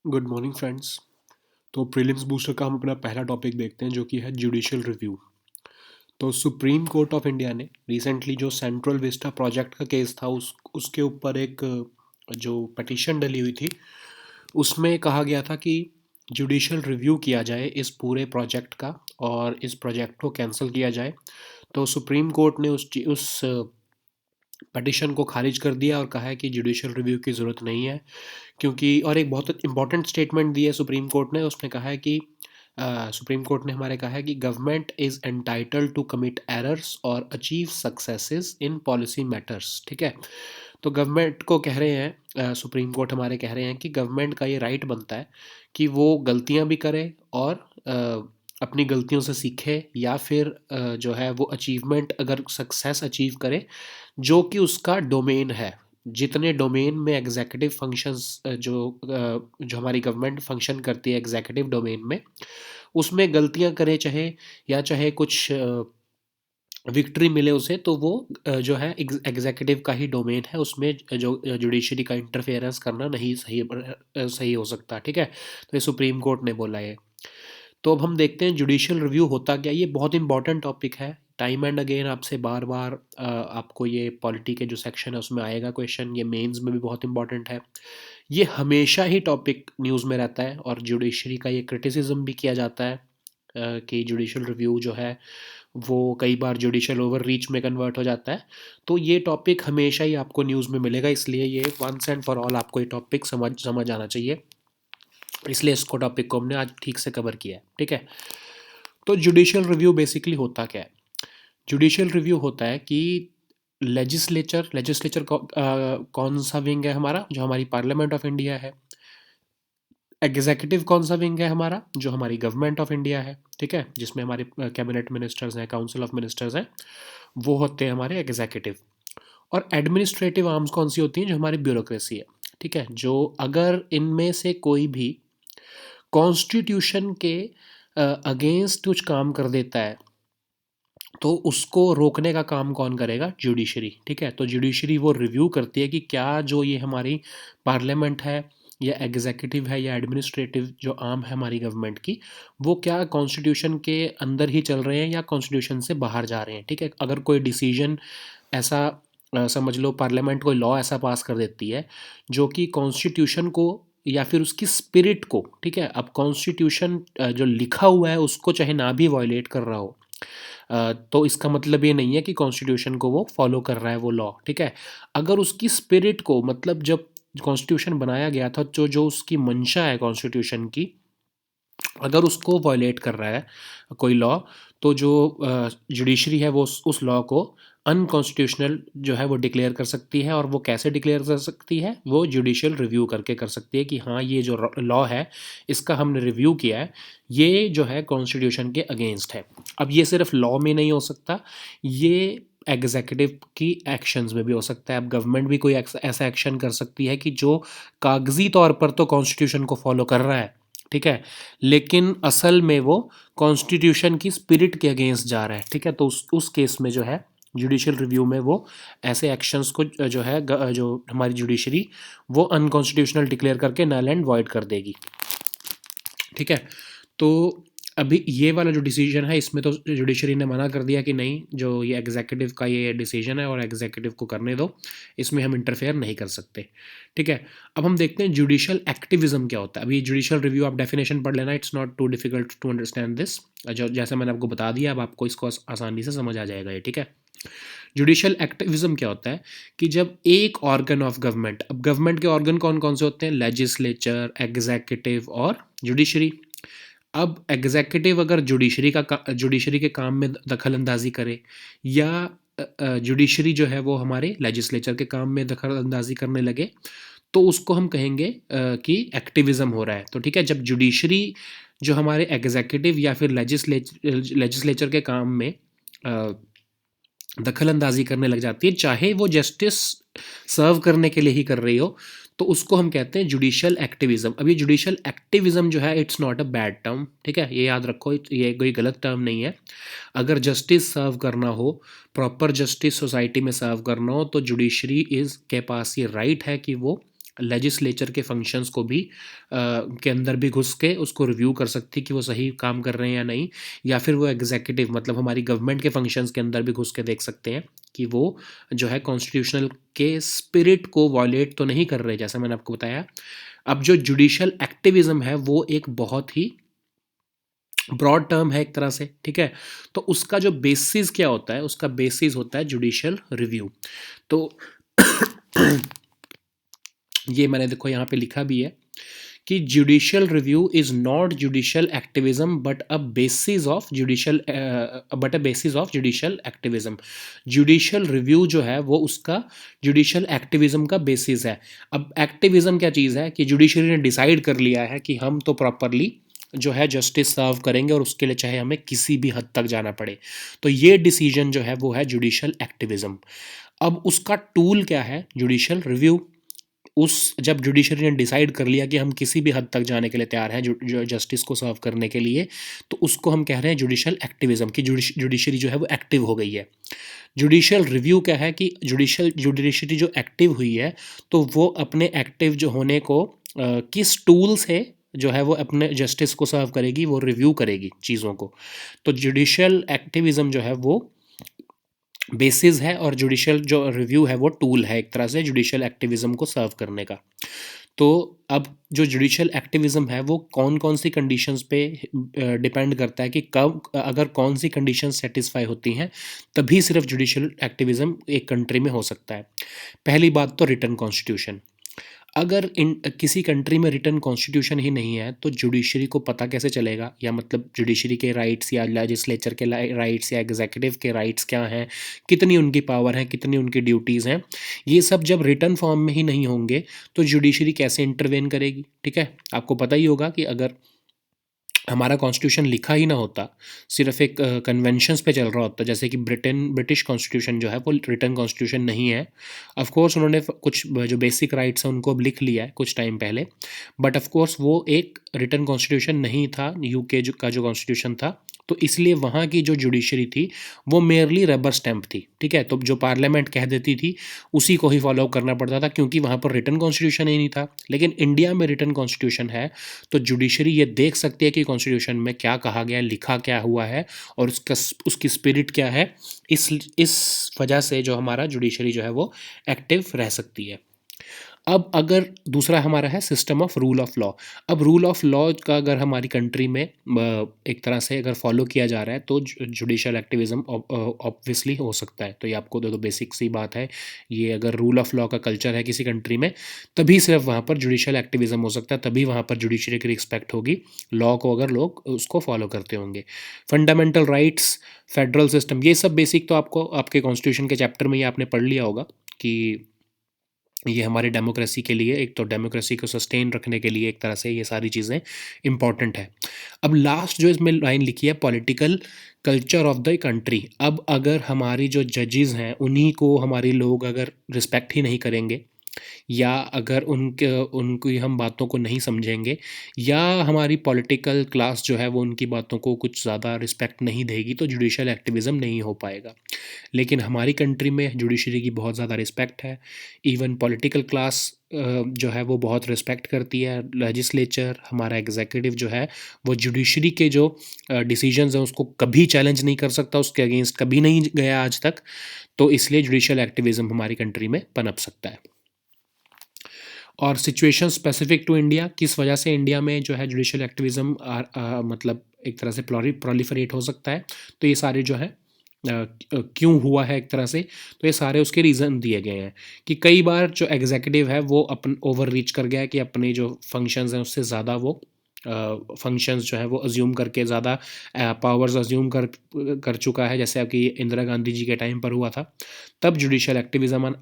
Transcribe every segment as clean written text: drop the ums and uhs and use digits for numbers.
Good morning friends. तो prelims booster का हम अपना पहला टॉपिक देखते हैं जो कि है जुडिशियल रिव्यू। तो सुप्रीम कोर्ट ऑफ इंडिया ने रिसेंटली जो सेंट्रल विस्टा प्रोजेक्ट का केस था उसके ऊपर एक जो पटिशन डली हुई थी उसमें कहा गया था कि जुडिशियल रिव्यू किया जाए इस पूरे प्रोजेक्ट का और इस प्रोजेक्ट को कैंसिल किया जाए। तो सुप्रीम कोर्ट ने उस पटिशन को खारिज कर दिया और कहा है कि जुडिशियल रिव्यू की ज़रूरत नहीं है, क्योंकि और एक बहुत इंपॉर्टेंट स्टेटमेंट दी है सुप्रीम कोर्ट ने। उसने कहा है कि सुप्रीम कोर्ट ने हमारे कहा है कि government is entitled to commit errors और achieve successes in policy matters. ठीक है, तो गवर्नमेंट को कह रहे हैं, सुप्रीम कोर्ट हमारे कह रहे हैं कि गवर्नमेंट का ये राइट बनता है कि वो गलतियां भी करे और अपनी गलतियों से सीखे, या फिर जो है वो अचीवमेंट अगर सक्सेस अचीव करे जो कि उसका डोमेन है। जितने डोमेन में एग्जीक्यूटिव फंक्शंस जो हमारी गवर्नमेंट फंक्शन करती है एग्जीक्यूटिव डोमेन में, उसमें गलतियां करे चाहे या चाहे कुछ विक्ट्री मिले उसे, तो वो जो है एग्जीक्यूटिव का ही डोमेन है, उसमें जो जुडिशरी का इंटरफेरेंस करना नहीं सही हो सकता। ठीक है, तो ये सुप्रीम कोर्ट ने बोला है। तो अब हम देखते हैं जुडिशियल रिव्यू होता क्या। ये बहुत इंपॉर्टेंट टॉपिक है। टाइम एंड अगेन आपसे बार बार आपको ये पॉलिटी के जो सेक्शन है उसमें आएगा क्वेश्चन। ये मेंस में भी बहुत इंपॉर्टेंट है। ये हमेशा ही टॉपिक न्यूज़ में रहता है और जुडिशरी का ये क्रिटिसिज्म भी किया जाता है कि जुडिशियल रिव्यू जो है वो कई बार जुडिशियल ओवर रीच में कन्वर्ट हो जाता है। तो ये टॉपिक हमेशा ही आपको न्यूज़ में मिलेगा, इसलिए ये वंस एंड फॉर ऑल आपको ये टॉपिक समझ आना चाहिए। इसलिए इसको टॉपिक को हमने आज ठीक से कवर किया है। ठीक है, तो जुडिशियल रिव्यू बेसिकली होता क्या है। जुडिशियल रिव्यू होता है कि लेजिस्लेचर लेजिस्लेचर कौन सा विंग है हमारा, जो हमारी पार्लियामेंट ऑफ इंडिया है। एग्जीक्यूटिव कौन सा विंग है हमारा, जो हमारी गवर्नमेंट ऑफ इंडिया है। ठीक है, जिसमें हमारे कैबिनेट मिनिस्टर्स हैं, काउंसिल ऑफ मिनिस्टर्स हैं, वो होते हैं हमारे एग्जीक्यूटिव। और एडमिनिस्ट्रेटिव आर्म्स कौन सी होती हैं, जो हमारी ब्यूरोक्रेसी है। ठीक है, जो अगर इनमें से कोई भी कॉन्स्टिट्यूशन के अगेंस्ट कुछ काम कर देता है तो उसको रोकने का काम कौन करेगा, जुडिशरी। ठीक है, तो जुडिशरी वो रिव्यू करती है कि क्या जो ये हमारी पार्लियामेंट है या एग्जीक्यूटिव है या एडमिनिस्ट्रेटिव जो आर्म है हमारी गवर्नमेंट की, वो क्या कॉन्स्टिट्यूशन के अंदर ही चल रहे हैं या कॉन्स्टिट्यूशन से बाहर जा रहे हैं। ठीक है, अगर कोई डिसीजन ऐसा समझ लो पार्लियामेंट कोई लॉ ऐसा पास कर देती है जो कि कॉन्स्टिट्यूशन को या फिर उसकी स्पिरिट को, ठीक है, अब कॉन्स्टिट्यूशन जो लिखा हुआ है उसको चाहे ना भी वायलेट कर रहा हो, तो इसका मतलब ये नहीं है कि कॉन्स्टिट्यूशन को वो फॉलो कर रहा है वो लॉ। ठीक है, अगर उसकी स्पिरिट को, मतलब जब कॉन्स्टिट्यूशन बनाया गया था जो जो उसकी मंशा है कॉन्स्टिट्यूशन की, अगर उसको वायलेट कर रहा है कोई लॉ, तो जो जुडिशरी है वो उस लॉ को अनकॉन्स्टिट्यूशनल जो है वो डिक्लेयर कर सकती है। और वो कैसे डिक्लेयर कर सकती है, वो जुडिशियल रिव्यू करके कर सकती है कि हाँ ये जो लॉ है इसका हमने रिव्यू किया है, ये जो है कॉन्स्टिट्यूशन के अगेंस्ट है। अब ये सिर्फ लॉ में नहीं हो सकता, ये एग्जीक्यूटिव की एक्शंस में भी हो सकता है। अब गवर्नमेंट भी कोई ऐसा एक्शन कर सकती है कि जो कागजी तौर पर तो कॉन्स्टिट्यूशन को फॉलो कर रहा है, ठीक है, लेकिन असल में वो कॉन्स्टिट्यूशन की स्पिरिट के अगेंस्ट जा रहा है। ठीक है, तो उस केस में जो है जुडिशियल रिव्यू में वो ऐसे एक्शंस को जो है जो हमारी जुडिशरी वो अनकॉन्स्टिट्यूशनल डिक्लेयर करके नल एंड वॉइड कर देगी। ठीक है, तो अभी ये वाला जो डिसीजन है इसमें तो जुडिशरी ने मना कर दिया कि नहीं, जो ये एग्जीक्यूटिव का ये डिसीजन है और एग्जीक्यूटिव को करने दो, इसमें हम इंटरफेयर नहीं कर सकते। ठीक है, अब हम देखते हैं जुडिशियल एक्टिविज्म क्या होता है। अभी जुडिशियल रिव्यू आप डेफिनेशन पढ़ लेना, it's not too difficult to understand this. जो जैसे मैंने आपको बता दिया, अब आपको इसको आसानी से समझ आ जाएगा ये। ठीक है, जुडिशियल एक्टिविज्म क्या होता है कि जब एक ऑर्गन ऑफ गवर्नमेंट, अब गवर्नमेंट के ऑर्गन कौन कौन से होते हैं, लेजिस्लेचर, एग्जीक्यूटिव और जुडिशरी। अब एग्जीक्यूटिव अगर जुडिशरी के काम में दखल अंदाजी करे, या जुडिशरी जो है वो हमारे लेजिस्लेचर के काम में दखल अंदाजी करने लगे, तो उसको हम कहेंगे कि एक्टिविज्म हो रहा है। तो ठीक है, जब जुडिशरी जो हमारे एग्जीक्यूटिव या फिर लेजिस्लेचर के काम में दखल अंदाजी करने लग जाती है, चाहे वो जस्टिस सर्व करने के लिए ही कर रही हो, तो उसको हम कहते हैं जुडिशियल एक्टिविज्म। अब ये जुडिशियल एक्टिविज्म जो है it's not a bad term. ठीक है, ये याद रखो, ये कोई गलत टर्म नहीं है। अगर जस्टिस सर्व करना हो, प्रॉपर जस्टिस सोसाइटी में सर्व करना हो, तो जुडिशरी के पास ये राइट है कि वो लेजिस्लेचर के फंक्शंस को भी के अंदर भी घुस के उसको रिव्यू कर सकती है कि वो सही काम कर रहे हैं या नहीं, या फिर वो एग्जीक्यूटिव मतलब हमारी गवर्नमेंट के फंक्शंस के अंदर भी घुस के देख सकते हैं कि वो जो है कॉन्स्टिट्यूशनल के स्पिरिट को वॉयलेट तो नहीं कर रहे, जैसा मैंने आपको बताया। अब जो जुडिशियल एक्टिविज्म है वो एक बहुत ही ब्रॉड टर्म है एक तरह से, ठीक है। तो उसका जो बेसिस क्या होता है, उसका बेसिस होता है जुडिशियल रिव्यू। तो ये मैंने देखो यहाँ पे लिखा भी है कि judicial review is not judicial activism but a basis of judicial activism. Judicial review जो है वो उसका जुडिशियल एक्टिविज्म का बेसिस है। अब एक्टिविज्म क्या चीज़ है कि जुडिशरी ने डिसाइड कर लिया है कि हम तो प्रॉपरली जो है जस्टिस सर्व करेंगे और उसके लिए चाहे हमें किसी भी हद तक जाना पड़े, तो ये डिसीजन जो है वो है जुडिशियल एक्टिविज्म। अब उसका टूल क्या है, जुडिशियल रिव्यू। उस जब जुडिशरी ने डिसाइड कर लिया कि हम किसी भी हद तक जाने के लिए तैयार हैं जो जस्टिस को सर्व करने के लिए, तो उसको हम कह रहे हैं जुडिशियल एक्टिविज्म की जुडिशरी जो है वो एक्टिव हो गई है। जुडिशियल रिव्यू क्या है कि जुडिशरी जो एक्टिव हुई है तो वो अपने एक्टिव जो होने को किस टूल से जो है वो अपने जस्टिस को सर्व करेगी, वो रिव्यू करेगी चीज़ों को। तो जुडिशियल एक्टिविज्म जो है वो बेसिस है और जुडिशियल जो रिव्यू है वो टूल है एक तरह से जुडिशियल एक्टिविज्म को सर्व करने का। तो अब जो जुडिशियल एक्टिविज्म है वो कौन कौन सी कंडीशंस पे डिपेंड करता है कि कब अगर कौन सी कंडीशन सेटिस्फाई होती हैं तभी सिर्फ जुडिशियल एक्टिविज्म एक कंट्री में हो सकता है। पहली बात तो रिटन कॉन्स्टिट्यूशन। अगर इन किसी कंट्री में रिटन कॉन्स्टिट्यूशन ही नहीं है तो जुडिशरी को पता कैसे चलेगा, या मतलब जुडिशरी के राइट्स या लेजिस्लेचर के राइट्स या एग्जीक्यूटिव के राइट्स क्या हैं, कितनी उनकी पावर है, कितनी उनकी ड्यूटीज़ हैं, ये सब जब रिटन फॉर्म में ही नहीं होंगे तो जुडिशरी कैसे इंटरवेन करेगी। ठीक है, आपको पता ही होगा कि अगर हमारा कॉन्स्टिट्यूशन लिखा ही ना होता, सिर्फ एक कन्वेंशंस पे चल रहा होता, जैसे कि ब्रिटिश कॉन्स्टिट्यूशन जो है वो रिटन कॉन्स्टिट्यूशन नहीं है। ऑफ कोर्स उन्होंने कुछ जो बेसिक राइट्स हैं उनको अब लिख लिया है कुछ टाइम पहले, बट ऑफ कोर्स वो एक रिटन कॉन्स्टिट्यूशन नहीं था यूके का जो कॉन्स्टिट्यूशन था। तो इसलिए वहाँ की जो जुडिशरी थी वो मेयरली रबर स्टैम्प थी। ठीक है, तो जो पार्लियामेंट कह देती थी उसी को ही फॉलो करना पड़ता था क्योंकि वहाँ पर रिटन कॉन्स्टिट्यूशन ही नहीं था। लेकिन इंडिया में रिटन कॉन्स्टिट्यूशन है तो जुडिशरी ये देख सकती है कि कॉन्स्टिट्यूशन में क्या कहा गया है, लिखा क्या हुआ है और उसकी स्पिरिट क्या है। इस वजह से जो हमारा जुडिशरी जो है वो एक्टिव रह सकती है। अब अगर दूसरा हमारा है system of rule of law. अब रूल ऑफ लॉ का अगर हमारी कंट्री में एक तरह से अगर फॉलो किया जा रहा है तो जुडिशियल एक्टिविज्म ऑब्वियसली हो सकता है। तो ये आपको दो बेसिक सी बात है, ये अगर रूल ऑफ लॉ का कल्चर है किसी कंट्री में तभी सिर्फ वहाँ पर जुडिशियल एक्टिविज्म हो सकता है, तभी वहाँ पर जुडिशरी की रिस्पेक्ट होगी, लॉ को अगर लोग उसको फॉलो करते होंगे। फंडामेंटल राइट्स, फेडरल सिस्टम, ये सब बेसिक तो आपको आपके कॉन्स्टिट्यूशन के चैप्टर में ही आपने पढ़ लिया होगा कि ये हमारे डेमोक्रेसी के लिए, एक तो डेमोक्रेसी को सस्टेन रखने के लिए एक तरह से ये सारी चीज़ें इम्पॉर्टेंट है। अब लास्ट जो इसमें लाइन लिखी है political culture of the country. अब अगर हमारी जो जजेस हैं उन्हीं को हमारी लोग अगर रिस्पेक्ट ही नहीं करेंगे, या अगर उनकी हम बातों को नहीं समझेंगे, या हमारी पॉलिटिकल क्लास जो है वो उनकी बातों को कुछ ज़्यादा रिस्पेक्ट नहीं देगी, तो जुडिशियल एक्टिविज़म नहीं हो पाएगा। लेकिन हमारी कंट्री में जुडिशरी की बहुत ज़्यादा रिस्पेक्ट है, इवन पॉलिटिकल क्लास जो है वो बहुत रिस्पेक्ट करती है। लेजिस्लेचर, हमारा एग्जीक्यूटिव जो है वो जुडिशरी के जो डिसीजंस हैं उसको कभी चैलेंज नहीं कर सकता, उसके अगेंस्ट कभी नहीं गया आज तक। तो इसलिए जुडिशियल एक्टिविज़म हमारी कंट्री में पनप सकता है। और सिचुएशन स्पेसिफिक टू इंडिया, किस वजह से इंडिया में जो है जुडिशियल एक्टिविज़म मतलब एक तरह से प्रोलिफरेट हो सकता है, तो ये सारे जो है क्यों हुआ है एक तरह से, तो ये सारे उसके रीज़न दिए गए हैं कि कई बार जो एग्जीक्यूटिव है वो अपन ओवर रीच कर गया है कि अपने जो फंक्शंस हैं उससे ज़्यादा वो फंक्शंस जो है वो अज्यूम करके ज़्यादा पावर्स अज्यूम कर चुका है, जैसे आपकी इंदिरा गांधी जी के टाइम पर हुआ था, तब जुडिशियल एक्टिविज्म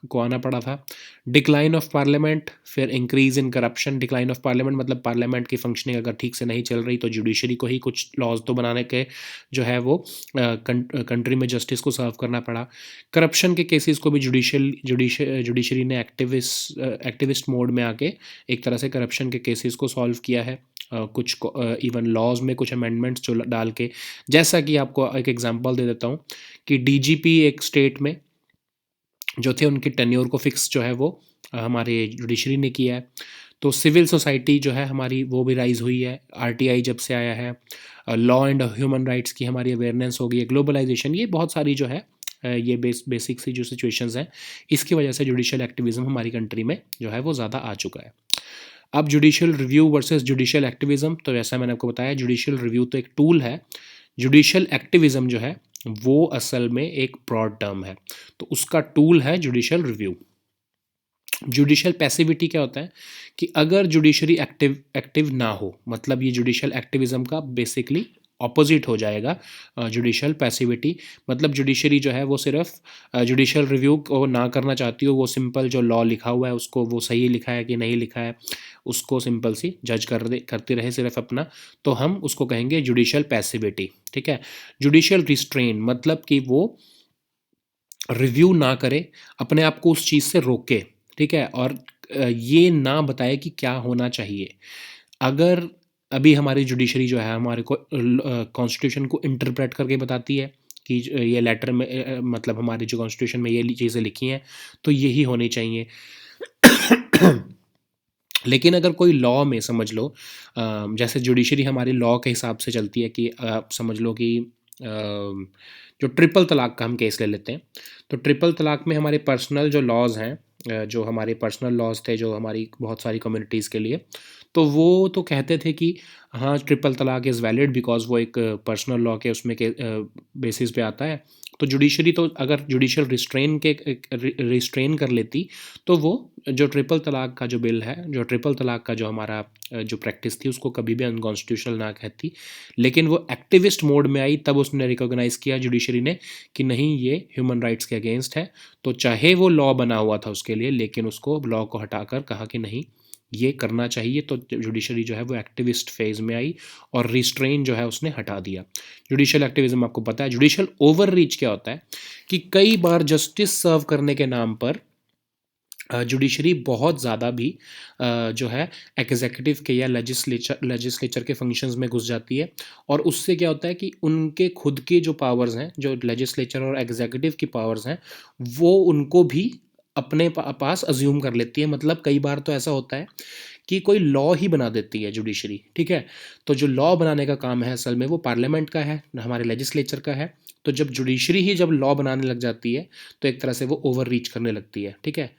को आना पड़ा था। डिक्लाइन ऑफ पार्लियामेंट, फिर increase in corruption. Decline of parliament मतलब पार्लियामेंट की फंक्शनिंग अगर ठीक से नहीं चल रही तो जुडिशरी को ही कुछ लॉज तो बनाने के जो है वो कंट्री में जस्टिस को सर्व करना पड़ा। करप्शन के केसेस को भी जुडिशरी ने एक्टिविस्ट मोड में आके एक तरह से करप्शन के केसेस को सॉल्व किया है, कुछ इवन लॉज में कुछ अमेंडमेंट्स जो डाल के। जैसा कि आपको एक एग्जांपल दे देता हूँ कि डीजीपी एक स्टेट में जो थे उनके टेन्योर को फिक्स जो है वो हमारे जुडिशरी ने किया है। तो सिविल सोसाइटी जो है हमारी वो भी राइज़ हुई है, आरटीआई जब से आया है, लॉ एंड ह्यूमन राइट्स की हमारी अवेयरनेस हो गई है, ग्लोबलाइजेशन, ये बहुत सारी जो है ये बेसिक सी जो सिचुएशंस हैं, इसकी वजह से जुडिशियल एक्टिविज़्म हमारी कंट्री में जो है वो ज़्यादा आ चुका है। अब judicial review versus judicial activism, तो जैसा मैंने आपको बताया जुडिशियल रिव्यू तो एक टूल है, जुडिशियल एक्टिविज़्म जो है वो असल में एक ब्रॉड टर्म है, तो उसका टूल है जुडिशियल रिव्यू। जुडिशियल पैसिविटी क्या होता है कि अगर जुडिशरी एक्टिव एक्टिव ना हो, मतलब ये जुडिशियल एक्टिविज्म का बेसिकली ऑपोजिट हो जाएगा जुडिशियल पैसिविटी। मतलब जुडिशरी जो है वो सिर्फ जुडिशियल रिव्यू को ना करना चाहती हो, वो सिंपल जो लॉ लिखा हुआ है उसको वो सही लिखा है कि नहीं लिखा है उसको सिंपल सी जज करती रहे सिर्फ अपना, तो हम उसको कहेंगे जुडिशियल पैसिविटी। ठीक है। जुडिशियल रिस्ट्रेन मतलब कि वो रिव्यू ना करे, अपने आप को उस चीज़ से रोके, ठीक है, और ये ना बताए कि क्या होना चाहिए। अगर अभी हमारी जुडिशरी जो है हमारे को कॉन्स्टिट्यूशन को इंटरप्रेट करके बताती है कि ये लेटर में मतलब हमारी जो कॉन्स्टिट्यूशन में ये चीज़ें लिखी हैं तो यही होनी चाहिए। लेकिन अगर कोई लॉ में समझ लो जैसे जुडिशरी हमारी लॉ के हिसाब से चलती है कि आप समझ लो कि जो ट्रिपल तलाक का हम केस ले लेते हैं, तो ट्रिपल तलाक में हमारे पर्सनल जो लॉज हैं, जो हमारे पर्सनल लॉज थे जो हमारी बहुत सारी कम्युनिटीज़ के लिए, तो वो तो कहते थे कि हाँ ट्रिपल तलाक इज़ वैलिड बिकॉज वो एक पर्सनल लॉ के उसमें के बेसिस पे आता है। तो जुडिशरी तो अगर जुडिशियल रिस्ट्रेन कर लेती तो वो जो ट्रिपल तलाक का जो बिल है, जो ट्रिपल तलाक का जो हमारा जो प्रैक्टिस थी उसको कभी भी अनकॉन्स्टिट्यूशनल ना कहती। लेकिन वो एक्टिविस्ट मोड में आई तब उसने रिकॉग्नाइज़ किया जुडिशरी ने कि नहीं ये ह्यूमन राइट्स के अगेंस्ट है, तो चाहे वो लॉ बना हुआ था उसके लिए लेकिन उसको लॉ को हटाकर कहा कि नहीं ये करना चाहिए। तो जुडिशरी जो है वो एक्टिविस्ट फेज में आई और रिस्ट्रेन जो है उसने हटा दिया। जुडिशियल एक्टिविज्म आपको पता है। जुडिशियल ओवर रीच क्या होता है कि कई बार जस्टिस सर्व करने के नाम पर जुडिशरी बहुत ज़्यादा भी जो है एग्जीक्यूटिव के या लेजिस्लेचर के फंक्शंस में घुस जाती है, और उससे क्या होता है कि उनके खुद के जो पावर्स हैं, जो लेजिस्लेचर और एग्जीक्यूटिव की पावर्स हैं, वो उनको भी अपने पास अज्यूम कर लेती है। मतलब कई बार तो ऐसा होता है कि कोई लॉ ही बना देती है जुडिशरी। ठीक है। तो जो लॉ बनाने का काम है असल में वो पार्लियामेंट का है, हमारे लेजिस्लेचर का है। तो जब जुडिशरी ही जब लॉ बनाने लग जाती है तो एक तरह से वो ओवर रीच करने लगती है। ठीक है।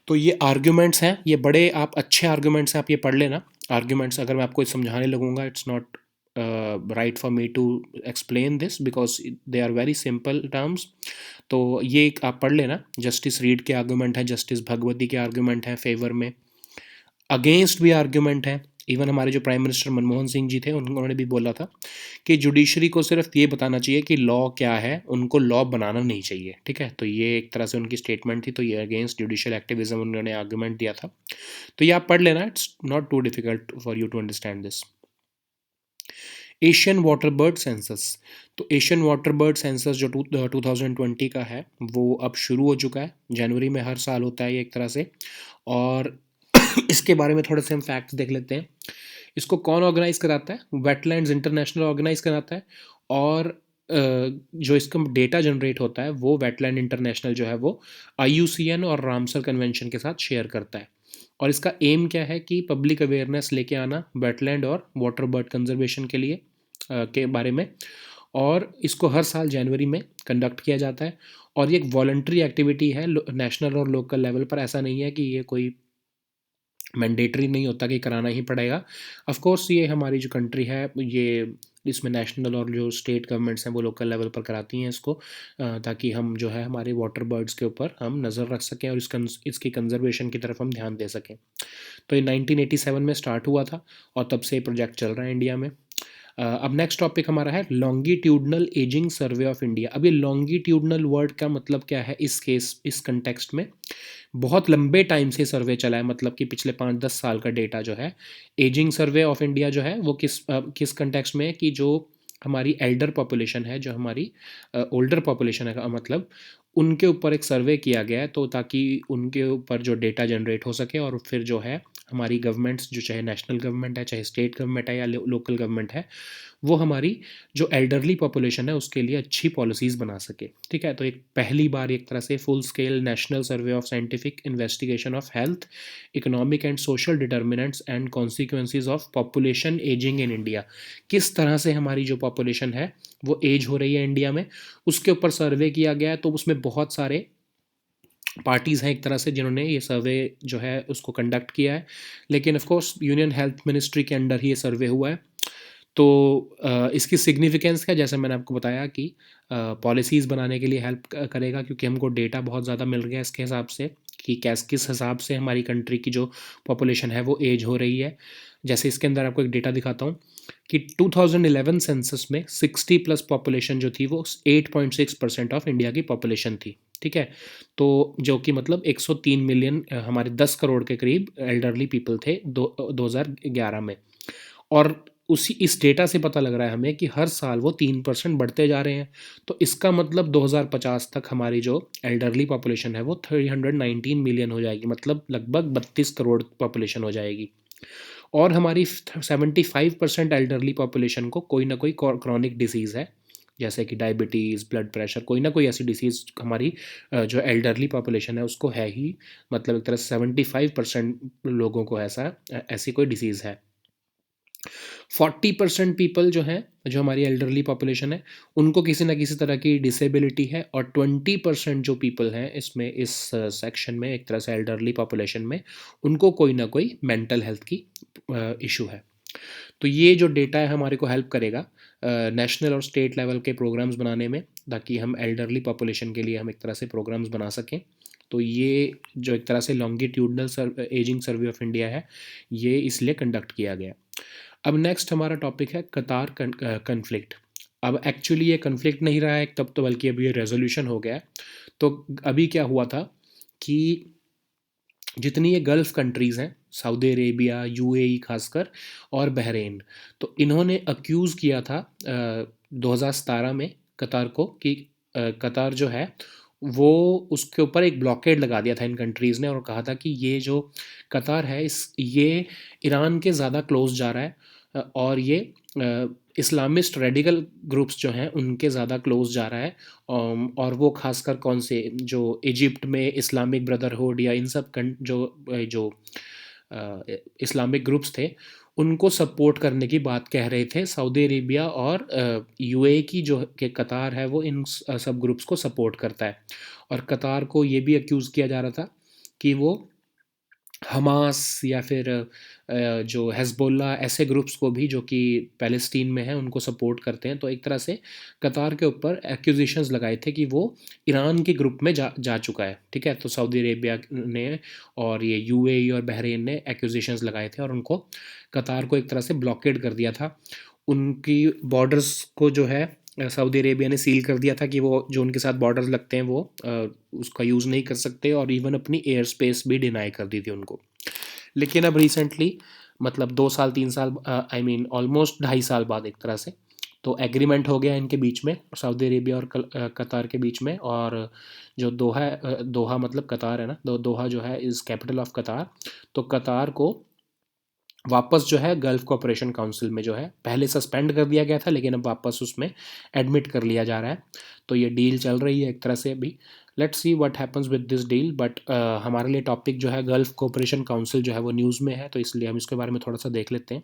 तो ये आर्ग्यूमेंट्स हैं, ये बड़े आप अच्छे आर्ग्यूमेंट्स हैं, आप ये पढ़ लेना। आर्ग्यूमेंट्स अगर मैं आपको समझाने लगूंगा it's not right for me to explain this because they are very simple terms. तो ये एक आप पढ़ लेना। जस्टिस रीड के आर्ग्यूमेंट है, जस्टिस भगवती के आर्ग्यूमेंट हैं फेवर में, अगेंस्ट भी आर्ग्यूमेंट है। इवन हमारे जो प्राइम मिनिस्टर मनमोहन सिंह जी थे उन्होंने भी बोला था कि जुडिशरी को सिर्फ ये बताना चाहिए कि लॉ क्या है, उनको लॉ बनाना नहीं चाहिए। ठीक है। तो ये एक तरह से उनकी स्टेटमेंट थी, तो ये अगेंस्ट जुडिशियल एक्टिविज्म उन्होंने आर्ग्यूमेंट दिया था। तो ये आप पढ़ लेना, it's not too difficult for you to understand this. Asian water bird census. तो एशियन वाटर बर्ड सेंसस जो 2020 का है वो अब शुरू हो चुका है। जनवरी में हर साल होता है ये एक तरह से। और इसके बारे में थोड़े से हम फैक्ट्स देख लेते हैं। इसको कौन ऑर्गेनाइज कराता है? वेटलैंड्स इंटरनेशनल ऑर्गेनाइज कराता है। और जो इसका डेटा जनरेट होता है वो वेटलैंड इंटरनेशनल जो है वो IUCN और रामसर कन्वेंशन के साथ शेयर करता है। और इसका एम क्या है कि पब्लिक अवेयरनेस लेके आना वेटलैंड और वाटर बर्ड कंजर्वेशन के लिए के बारे में। और इसको हर साल जनवरी में कंडक्ट किया जाता है। और ये एक वॉलंटरी एक्टिविटी है नेशनल और लोकल लेवल पर। ऐसा नहीं है कि ये कोई मैंडेटरी नहीं होता कि कराना ही पड़ेगा। ऑफ कोर्स ये हमारी जो कंट्री है ये इसमें नेशनल और जो स्टेट गवर्नमेंट्स हैं वो लोकल लेवल पर कराती हैं इसको, ताकि हम जो है हमारे वाटर बर्ड्स के ऊपर हम नज़र रख सकें और इसकी कंजर्वेशन की तरफ हम ध्यान दे सकें। तो ये 1987 में स्टार्ट हुआ था और तब से ये प्रोजेक्ट चल रहा है इंडिया में। अब नेक्स्ट टॉपिक हमारा है longitudinal ageing survey of India. अब ये लॉन्गिट्यूडनल वर्ड का मतलब क्या है इस कंटेक्स्ट में? बहुत लंबे टाइम से सर्वे चला है, मतलब कि पिछले 5-10 साल का डेटा जो है। एजिंग सर्वे ऑफ इंडिया जो है वो किस कंटेक्स्ट में है कि जो हमारी एल्डर पॉपुलेशन है, जो हमारी ओल्डर पॉपुलेशन है, मतलब उनके ऊपर एक सर्वे किया गया है, तो ताकि उनके ऊपर जो डेटा जनरेट हो सके और फिर जो है हमारी गवर्नमेंट्स, जो चाहे नेशनल गवर्नमेंट है, चाहे स्टेट गवर्नमेंट है या लोकल गवर्नमेंट है, वो हमारी जो एल्डरली पॉपुलेशन है उसके लिए अच्छी पॉलिसीज़ बना सके। ठीक है, तो एक पहली बार एक तरह से full scale national survey of scientific investigation of health, economic and social determinants and consequences of population ageing in India, किस तरह से हमारी जो पॉपुलेशन है वो एज हो रही है इंडिया में, उसके ऊपर सर्वे किया गया है। तो उसमें बहुत सारे पार्टीज़ हैं एक तरह से जिन्होंने ये सर्वे जो है उसको कंडक्ट किया है, लेकिन of course union health ministry के अंडर ही ये सर्वे हुआ है। तो इसकी सिग्निफिकेंस क्या, जैसे मैंने आपको बताया कि पॉलिसीज़ बनाने के लिए हेल्प करेगा, क्योंकि हमको डेटा बहुत ज़्यादा मिल गया इसके हिसाब से कि कैस किस हिसाब से हमारी कंट्री की जो पॉपुलेशन है वो एज हो रही है। जैसे इसके अंदर आपको एक डेटा दिखाता हूँ कि 2011 सेंसस में 60 प्लस पॉपुलेशन जो थी वो 8.6% ऑफ इंडिया की पॉपुलेशन थी। ठीक है, तो जो कि मतलब 103 मिलियन हमारे 10 करोड़ के करीब एल्डरली पीपल थे 2011 में। और उसी इस डेटा से पता लग रहा है हमें कि हर साल वो 3% बढ़ते जा रहे हैं। तो इसका मतलब 2050 तक हमारी जो एल्डरली पॉपुलेशन है वो 319 मिलियन हो जाएगी, मतलब लगभग 32 करोड़ पॉपुलेशन हो जाएगी। और हमारी 75% एल्डरली पॉपुलेशन को कोई ना कोई क्रॉनिक डिसीज़ है, जैसे कि डायबिटीज़, ब्लड प्रेशर, कोई ना कोई ऐसी डिसीज़ हमारी जो एल्डरली पॉपुलेशन है उसको है ही, मतलब एक तरह से 75% लोगों को ऐसी कोई डिसीज़ है। 40% पीपल जो हैं, जो हमारी एल्डरली पॉपुलेशन है, उनको किसी ना किसी तरह की डिसेबिलिटी है, और 20% जो पीपल हैं इसमें, इस सेक्शन में, एक तरह से एल्डरली पॉपुलेशन में, उनको कोई ना कोई मेंटल हेल्थ की इशू है। तो ये जो डेटा है हमारे को हेल्प करेगा नेशनल और स्टेट लेवल के प्रोग्राम्स बनाने में, ताकि हम एल्डरली पॉपुलेशन के लिए हम एक तरह से प्रोग्राम्स बना सकें। तो ये जो एक तरह से longitudinal ageing survey of India है, ये इसलिए कंडक्ट किया गया। अब नेक्स्ट हमारा टॉपिक है कतार कन्फ्लिक्ट। अब एक्चुअली ये कन्फ्लिक्ट नहीं रहा है तब तो, बल्कि अभी ये रेजोल्यूशन हो गया है। तो अभी क्या हुआ था कि जितनी ये गल्फ़ कंट्रीज़ हैं, सऊदी अरेबिया, यूएई खासकर, और बहरीन, तो इन्होंने अक्यूज़ किया था 2017 में कतार को कि कतार जो है वो, उसके ऊपर एक ब्लॉकेड लगा दिया था इन कंट्रीज़ ने, और कहा था कि ये जो कतार है ये ईरान के ज़्यादा क्लोज जा रहा है, और ये इस्लामिस्ट रेडिकल ग्रुप्स जो हैं उनके ज़्यादा क्लोज जा रहा है। और वो खासकर कौन से, जो इजिप्ट में इस्लामिक ब्रदरहुड या इन सब जो इस्लामिक ग्रुप्स थे उनको सपोर्ट करने की बात कह रहे थे सऊदी अरेबिया और यूएई की, जो कि कतार है वो इन सब ग्रुप्स को सपोर्ट करता है। और कतार को ये भी अक्यूज़ किया जा रहा था कि वो हमास या फिर जो हिज़्बुल्लाह, ऐसे ग्रुप्स को भी जो कि फ़लस्तीन में हैं उनको सपोर्ट करते हैं। तो एक तरह से कतार के ऊपर एक्यूजेशंस लगाए थे कि वो ईरान के ग्रुप में जा चुका है। ठीक है, तो सऊदी अरेबिया ने और ये यूएई और बहरीन ने एक्यूजेशंस लगाए थे और उनको, कतार को एक तरह से ब्लॉकेड कर दिया था। उनकी बॉर्डर्स को जो है सऊदी अरेबिया ने सील कर दिया था कि वो जो उनके साथ बॉर्डर्स लगते हैं वो उसका यूज़ नहीं कर सकते, और इवन अपनी एयर स्पेस भी डिनाई कर दी थी उनको। लेकिन अब रिसेंटली, मतलब 2 साल 3 साल, आई मीन ऑलमोस्ट 2.5 साल बाद एक तरह से, तो एग्रीमेंट हो गया इनके बीच में, सऊदी अरेबिया और कतार के बीच में। और जो दोहा दोहा मतलब कतार है ना, दोहा जो है इज़ कैपिटल ऑफ कतार। तो कतार को वापस जो है गल्फ़ कोऑपरेशन काउंसिल में जो है, पहले सस्पेंड कर दिया गया था लेकिन अब वापस उसमें एडमिट कर लिया जा रहा है। तो ये डील चल रही है एक तरह से अभी। Let's see what happens with this deal, but हमारे लिए टॉपिक जो है गल्फ़ कोऑपरेशन काउंसिल जो है वो न्यूज़ में है, तो इसलिए हम इसके बारे में थोड़ा सा देख लेते हैं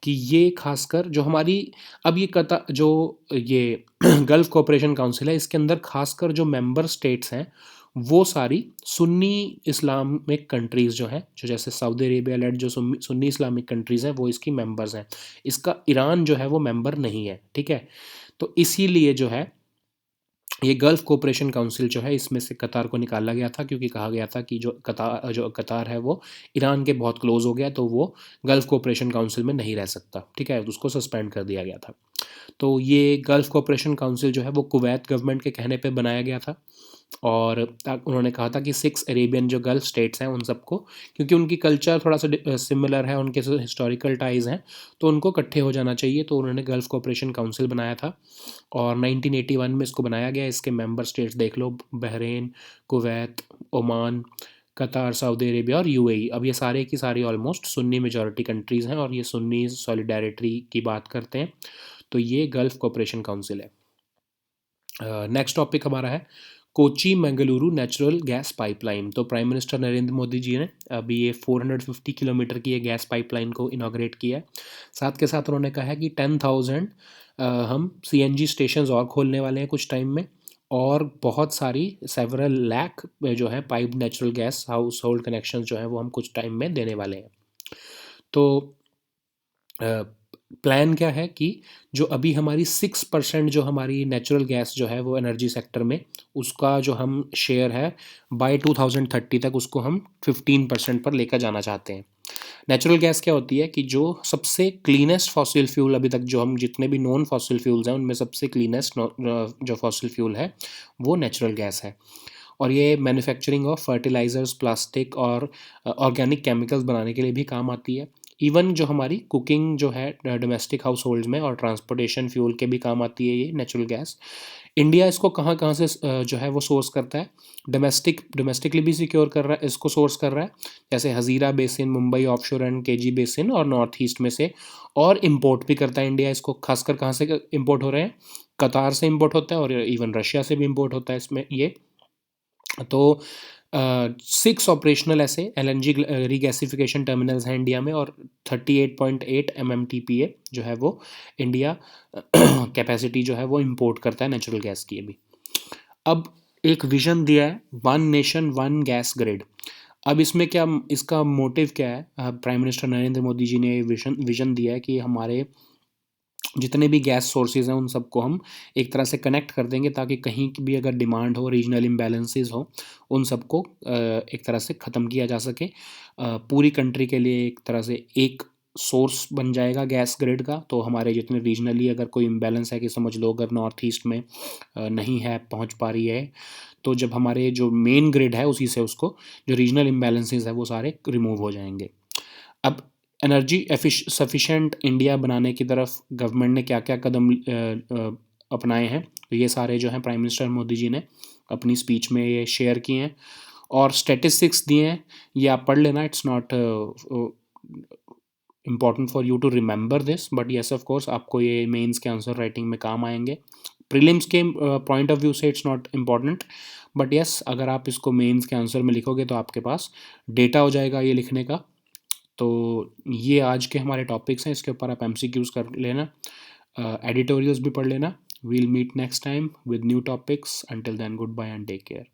कि ये खासकर जो हमारी, अब ये जो ये गल्फ़ कोऑपरेशन काउंसिल है, इसके अंदर खासकर जो मेंबर स्टेट्स हैं वो सारी सुन्नी इस्लामिक कंट्रीज़ जो हैं, जो जैसे सऊदी अरेबिया लेड जो सुन्नी इस्लामिक कंट्रीज़ हैं वो इसकी मेंबर्स हैं। इसका ईरान जो है वो मेंबर नहीं है। ठीक है, तो इसीलिए जो है ये गल्फ़ कोऑपरेशन काउंसिल जो है इसमें से कतार को निकाला गया था, क्योंकि कहा गया था कि जो कतार है वो ईरान के बहुत क्लोज हो गया, तो वो गल्फ़ कोऑपरेशन काउंसिल में नहीं रह सकता। ठीक है, तो उसको सस्पेंड कर दिया गया था। तो ये गल्फ़ कोऑपरेशन काउंसिल जो है वो कुवैत गवर्नमेंट के कहने पे बनाया गया था, और उन्होंने कहा था कि 6 अरेबियन जो गल्फ़ स्टेट्स हैं उन सबको, क्योंकि उनकी कल्चर थोड़ा-सा सिमिलर है, उनके साथ हिस्टोरिकल टाइज़ हैं, तो उनको इकट्ठे हो जाना चाहिए, तो उन्होंने गल्फ़ कोऑपरेशन काउंसिल बनाया था और 1981 में इसको बनाया गया। इसके मेंबर स्टेट्स देख लो, बहरीन, कुवैत, ओमान, कतार, सऊदी अरेबिया और यूएई। अब ये सारे की सारी ऑलमोस्ट सुन्नी मेजॉरिटी कंट्रीज़ हैं और ये सुन्नी सॉलिडारिटी की बात करते हैं, तो ये गल्फ़ कोऑपरेशन काउंसिल है। नेक्स्ट टॉपिक हमारा है Kochi Mangaluru natural gas pipeline. तो प्राइम मिनिस्टर नरेंद्र मोदी जी ने अभी ये 450 किलोमीटर की ये गैस पाइपलाइन को इनाग्रेट किया है। साथ के साथ उन्होंने कहा है कि 10,000 हम सीएनजी स्टेशंस और खोलने वाले हैं कुछ टाइम में, और बहुत सारी सेवरल लैक जो है pipe natural gas house hold connection जो है वो हम कुछ टाइम में देने वाले हैं। तो प्लान क्या है कि जो अभी हमारी 6% जो हमारी नेचुरल गैस जो है वो एनर्जी सेक्टर में, उसका जो हम शेयर है बाय 2030 तक उसको हम 15% पर लेकर जाना चाहते हैं। नेचुरल गैस क्या होती है कि जो सबसे क्लीनेस्ट फॉसिल फ्यूल अभी तक जो हम जितने भी नॉन फॉसिल फ्यूल्स हैं उनमें सबसे क्लीनेस्ट जो फॉसिल फ्यूल है वो नेचुरल गैस है, और ये मैन्युफैक्चरिंग ऑफ फर्टिलाइजर्स, प्लास्टिक और ऑर्गेनिक केमिकल्स बनाने के लिए भी काम आती है। इवन जो हमारी कुकिंग जो है डोमेस्टिक हाउस होल्ड्स में और ट्रांसपोर्टेशन फ्यूल के भी काम आती है ये नेचुरल गैस। इंडिया इसको कहाँ कहाँ से जो है वो सोर्स करता है, डोमेस्टिकली भी सिक्योर कर रहा है, इसको सोर्स कर रहा है, जैसे Hazira basin, Mumbai offshore and KG basin और नॉर्थ ईस्ट में से, और इम्पोर्ट भी करता है इंडिया इसको। खासकर कहाँ से इम्पोर्ट हो रहे हैं, कतार से इम्पोर्ट होता है और इवन रशिया से भी इम्पोर्ट होता है इसमें ये। तो 6 ऑपरेशनल ऐसे एलएनजी रीगैसिफिकेशन टर्मिनल्स हैं इंडिया में, और 38.8 MMTPA जो है वो इंडिया कैपेसिटी जो है वो इंपोर्ट करता है नेचुरल गैस की अभी। अब एक विजन दिया है, one nation one gas grid. अब इसमें क्या, इसका मोटिव क्या है, प्राइम मिनिस्टर नरेंद्र मोदी जी ने विजन दिया है कि हमारे जितने भी गैस सोर्सेज हैं उन सबको हम एक तरह से कनेक्ट कर देंगे, ताकि कहीं की भी अगर डिमांड हो, रीजनल इम्बैलेंसेस हो, उन सबको एक तरह से ख़त्म किया जा सके। पूरी कंट्री के लिए एक तरह से एक सोर्स बन जाएगा गैस ग्रिड का। तो हमारे जितने रीजनली अगर कोई इम्बैलेंस है, कि समझ लो अगर नॉर्थ ईस्ट में नहीं है, पहुंच पा रही है, तो जब हमारे जो मेन ग्रिड है उसी से उसको जो रीजनल इम्बैलेंसेस है वो सारे रिमूव हो जाएंगे। अब एनर्जी सफिशेंट इंडिया बनाने की तरफ गवर्नमेंट ने क्या क्या कदम अपनाए हैं, तो ये सारे जो हैं प्राइम मिनिस्टर मोदी जी ने अपनी स्पीच में ये शेयर किए हैं, और स्टैटिस्टिक्स दिए हैं, ये आप पढ़ लेना। It's not important for you to remember this, but yes of course आपको ये मेंस के आंसर राइटिंग में काम आएंगे। प्रीलिम्स के पॉइंट ऑफ व्यू से it's not important, but yes अगर आप इसको मेंस के आंसर में लिखोगे तो आपके पास डेटा हो जाएगा ये लिखने का। तो ये आज के हमारे टॉपिक्स हैं, इसके ऊपर आप एमसीक्यूज कर लेना, एडिटोरियल्स भी पढ़ लेना। We'll meet next time with new topics. Until then goodbye and take care.